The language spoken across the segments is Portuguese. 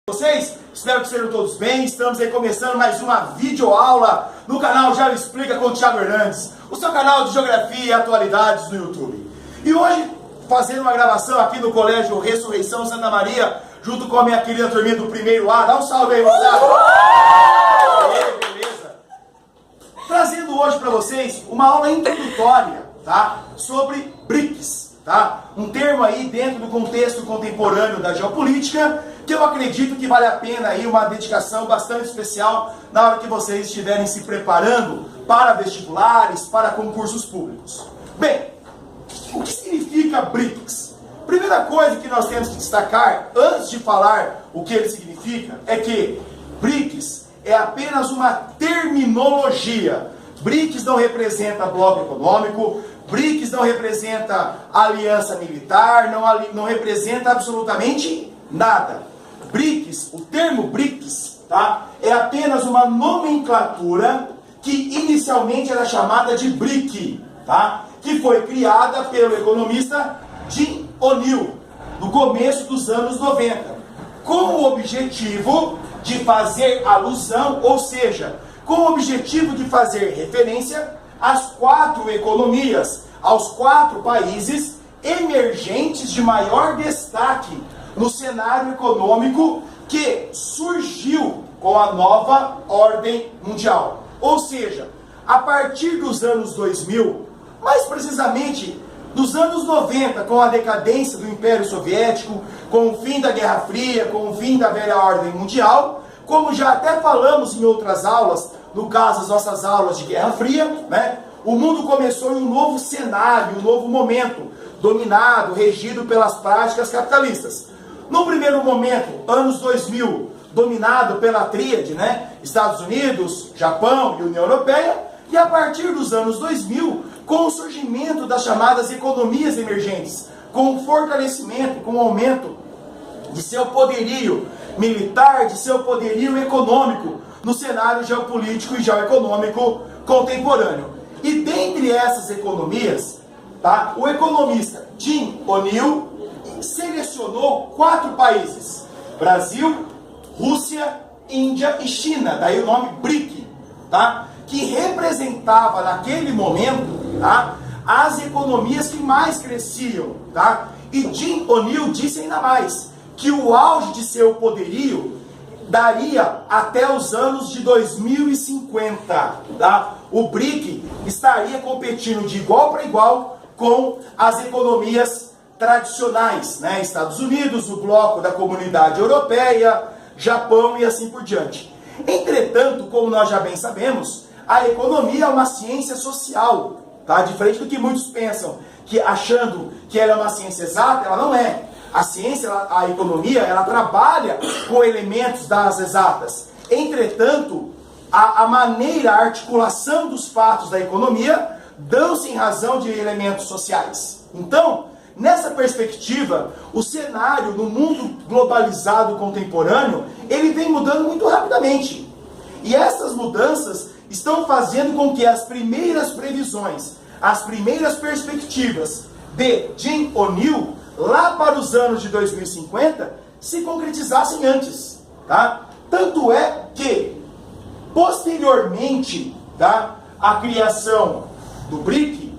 Vocês, espero que estejam todos bem. Estamos aí começando mais uma videoaula no canal Já Explica com o Thiago Hernandes, o seu canal de Geografia e Atualidades no YouTube. E hoje, fazendo uma gravação aqui no Colégio Ressurreição Santa Maria, junto com a minha querida turminha do primeiro A. Dá um salve aí, moçada! Beleza? Trazendo hoje para vocês uma aula introdutória, tá? Sobre BRICS, tá? Um termo aí dentro do contexto contemporâneo da geopolítica, que eu acredito que vale a pena aí uma dedicação bastante especial na hora que vocês estiverem se preparando para vestibulares, para concursos públicos. Bem, o que significa BRICS? Primeira coisa que nós temos que destacar, antes de falar o que ele significa, é que BRICS é apenas uma terminologia. BRICS não representa bloco econômico, BRICS não representa aliança militar, não representa absolutamente nada. BRICS, o termo BRICS, tá, é apenas uma nomenclatura que inicialmente era chamada de BRIC, tá, que foi criada pelo economista Jim O'Neill, no começo dos anos 90, com o objetivo de fazer alusão, ou seja, com o objetivo de fazer referência às 4 economias, aos 4 países emergentes de maior destaque no cenário econômico que surgiu com a nova ordem mundial. Ou seja, a partir dos anos 2000, mais precisamente dos anos 90, com a decadência do Império Soviético, com o fim da Guerra Fria, com o fim da velha ordem mundial, como já até falamos em outras aulas, no caso as nossas aulas de Guerra Fria, né, o mundo começou em um novo cenário, um novo momento, dominado, regido pelas práticas capitalistas. No primeiro momento, anos 2000, dominado pela tríade, né? Estados Unidos, Japão e União Europeia, e a partir dos anos 2000, com o surgimento das chamadas economias emergentes, com o fortalecimento, com o aumento de seu poderio militar, de seu poderio econômico, no cenário geopolítico e geoeconômico contemporâneo. E dentre essas economias, tá, o economista Jim O'Neill selecionou 4 países: Brasil, Rússia, Índia e China, daí o nome BRIC, tá? Que representava naquele momento, tá, as economias que mais cresciam, tá? E Jim O'Neill disse ainda mais, que o auge de seu poderio daria até os anos de 2050, tá? O BRIC estaria competindo de igual para igual com as economias tradicionais, né? Estados Unidos, o bloco da Comunidade Europeia, Japão e assim por diante. Entretanto, como nós já bem sabemos, a economia é uma ciência social, tá? Diferente do que muitos pensam, que achando que ela é uma ciência exata, ela não é. A ciência, a economia, ela trabalha com elementos das exatas. Entretanto, a maneira, a articulação dos fatos da economia dão-se em razão de elementos sociais. Então, nessa perspectiva, o cenário no mundo globalizado contemporâneo, ele vem mudando muito rapidamente. E essas mudanças estão fazendo com que as primeiras previsões, as primeiras perspectivas de Jim O'Neill, lá para os anos de 2050, se concretizassem antes, tá? Tanto é que, posteriormente, tá, à criação do BRIC,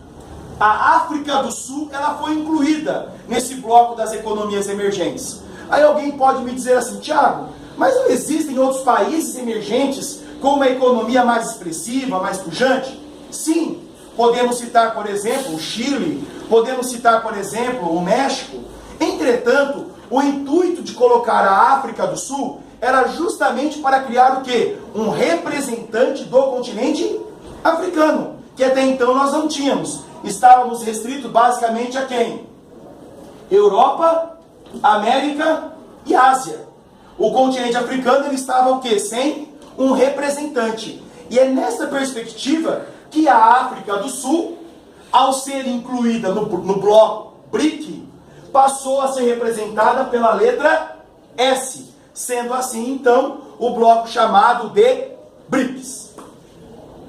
a África do Sul, ela foi incluída nesse bloco das economias emergentes. Aí alguém pode me dizer assim: Thiago, mas não existem outros países emergentes com uma economia mais expressiva, mais pujante? Sim, podemos citar, por exemplo, o Chile, podemos citar, por exemplo, o México. Entretanto, o intuito de colocar a África do Sul era justamente para criar o quê? Um representante do continente africano, que até então nós não tínhamos. Estávamos restritos basicamente a quem? Europa, América e Ásia. O continente africano, ele estava o quê? Sem um representante. E é nessa perspectiva que a África do Sul, ao ser incluída no bloco BRIC, passou a ser representada pela letra S, sendo assim, então, o bloco chamado de BRICS.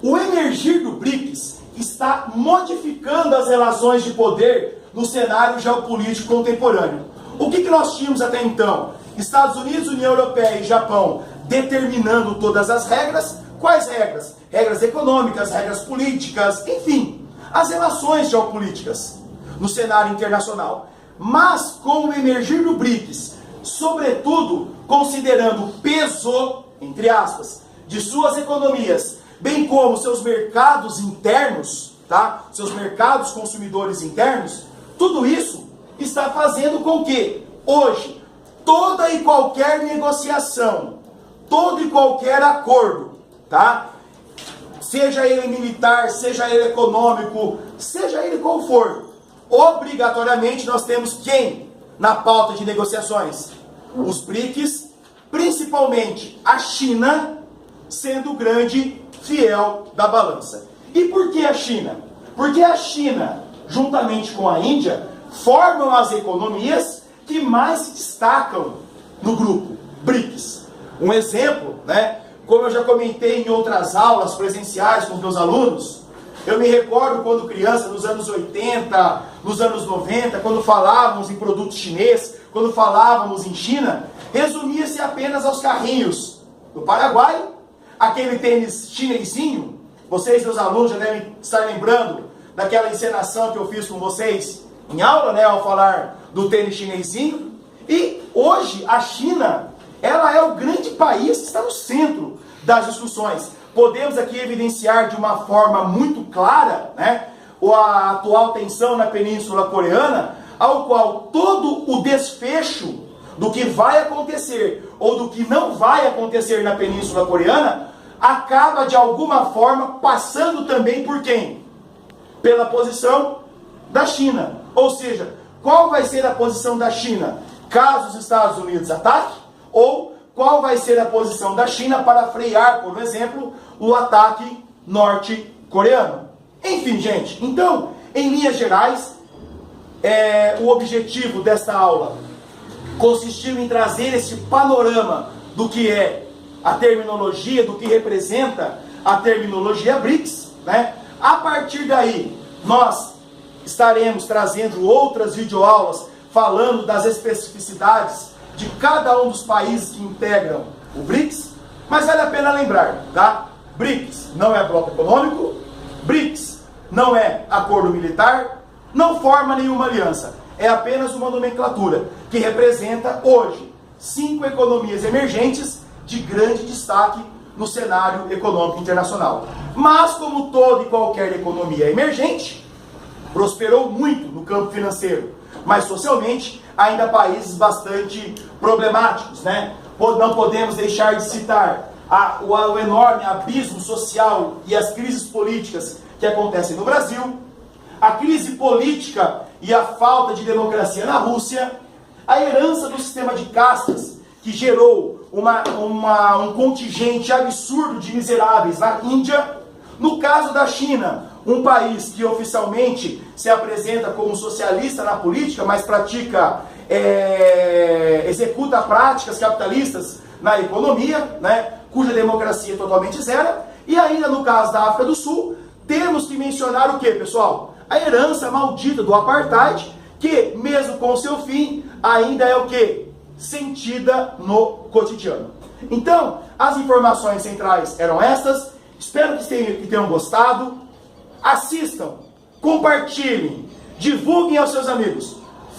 O emergir do BRICS está modificando as relações de poder no cenário geopolítico contemporâneo. O que nós tínhamos até então? Estados Unidos, União Europeia e Japão determinando todas as regras. Quais regras? Regras econômicas, regras políticas, enfim, as relações geopolíticas no cenário internacional. Mas com o emergir do BRICS, sobretudo considerando o peso, entre aspas, de suas economias, bem como seus mercados internos, tá? Seus mercados consumidores internos, tudo isso está fazendo com que hoje toda e qualquer negociação, todo e qualquer acordo, tá? Seja ele militar, seja ele econômico, seja ele qual for, obrigatoriamente nós temos quem na pauta de negociações? Os BRICS, principalmente a China, sendo o grande fiel da balança. E por que a China? Porque a China, juntamente com a Índia, formam as economias que mais se destacam no grupo BRICS. Um exemplo, né? Como eu já comentei em outras aulas presenciais com os meus alunos, eu me recordo quando criança, nos anos 80, nos anos 90, quando falávamos em produto chinês, quando falávamos em China, resumia-se apenas aos carrinhos do Paraguai, aquele tênis chinesinho. Vocês, meus alunos, já devem estar lembrando daquela encenação que eu fiz com vocês em aula, né, ao falar do tênis chinesinho. E hoje a China, ela é o grande país que está no centro das discussões. Podemos aqui evidenciar de uma forma muito clara, né, a atual tensão na Península Coreana, ao qual todo o desfecho do que vai acontecer ou do que não vai acontecer na Península Coreana acaba de alguma forma passando também por quem? Pela posição da China. Ou seja, qual vai ser a posição da China caso os Estados Unidos ataquem? Ou qual vai ser a posição da China para frear, por exemplo, o ataque norte-coreano? Enfim, gente, então, em linhas gerais, o objetivo desta aula consistiu em trazer esse panorama do que é a terminologia, do que representa a terminologia BRICS, né? A partir daí, nós estaremos trazendo outras videoaulas falando das especificidades de cada um dos países que integram o BRICS, mas vale a pena lembrar, tá? BRICS não é bloco econômico, BRICS não é acordo militar, não forma nenhuma aliança, é apenas uma nomenclatura que representa hoje 5 economias emergentes de grande destaque no cenário econômico internacional. Mas como toda e qualquer economia emergente, prosperou muito no campo financeiro, mas socialmente ainda países bastante problemáticos, né? Não podemos deixar de citar o enorme abismo social e as crises políticas que acontecem no Brasil, a crise política e a falta de democracia na Rússia, a herança do sistema de castas que gerou um contingente absurdo de miseráveis na Índia. No caso da China, um país que oficialmente se apresenta como socialista na política, mas executa práticas capitalistas na economia, né, cuja democracia é totalmente zero. E ainda no caso da África do Sul, temos que mencionar o que, pessoal? A herança maldita do apartheid, que mesmo com seu fim, ainda é o que? Sentida no cotidiano. Então, as informações centrais eram estas. Espero que tenham gostado. Assistam, compartilhem, divulguem aos seus amigos.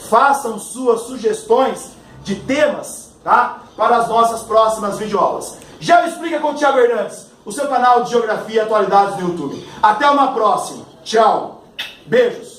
Façam suas sugestões de temas, tá? Para as nossas próximas videoaulas. Já Explica com o Thiago Hernandes, o seu canal de Geografia e Atualidades no YouTube. Até uma próxima. Tchau. Beijos.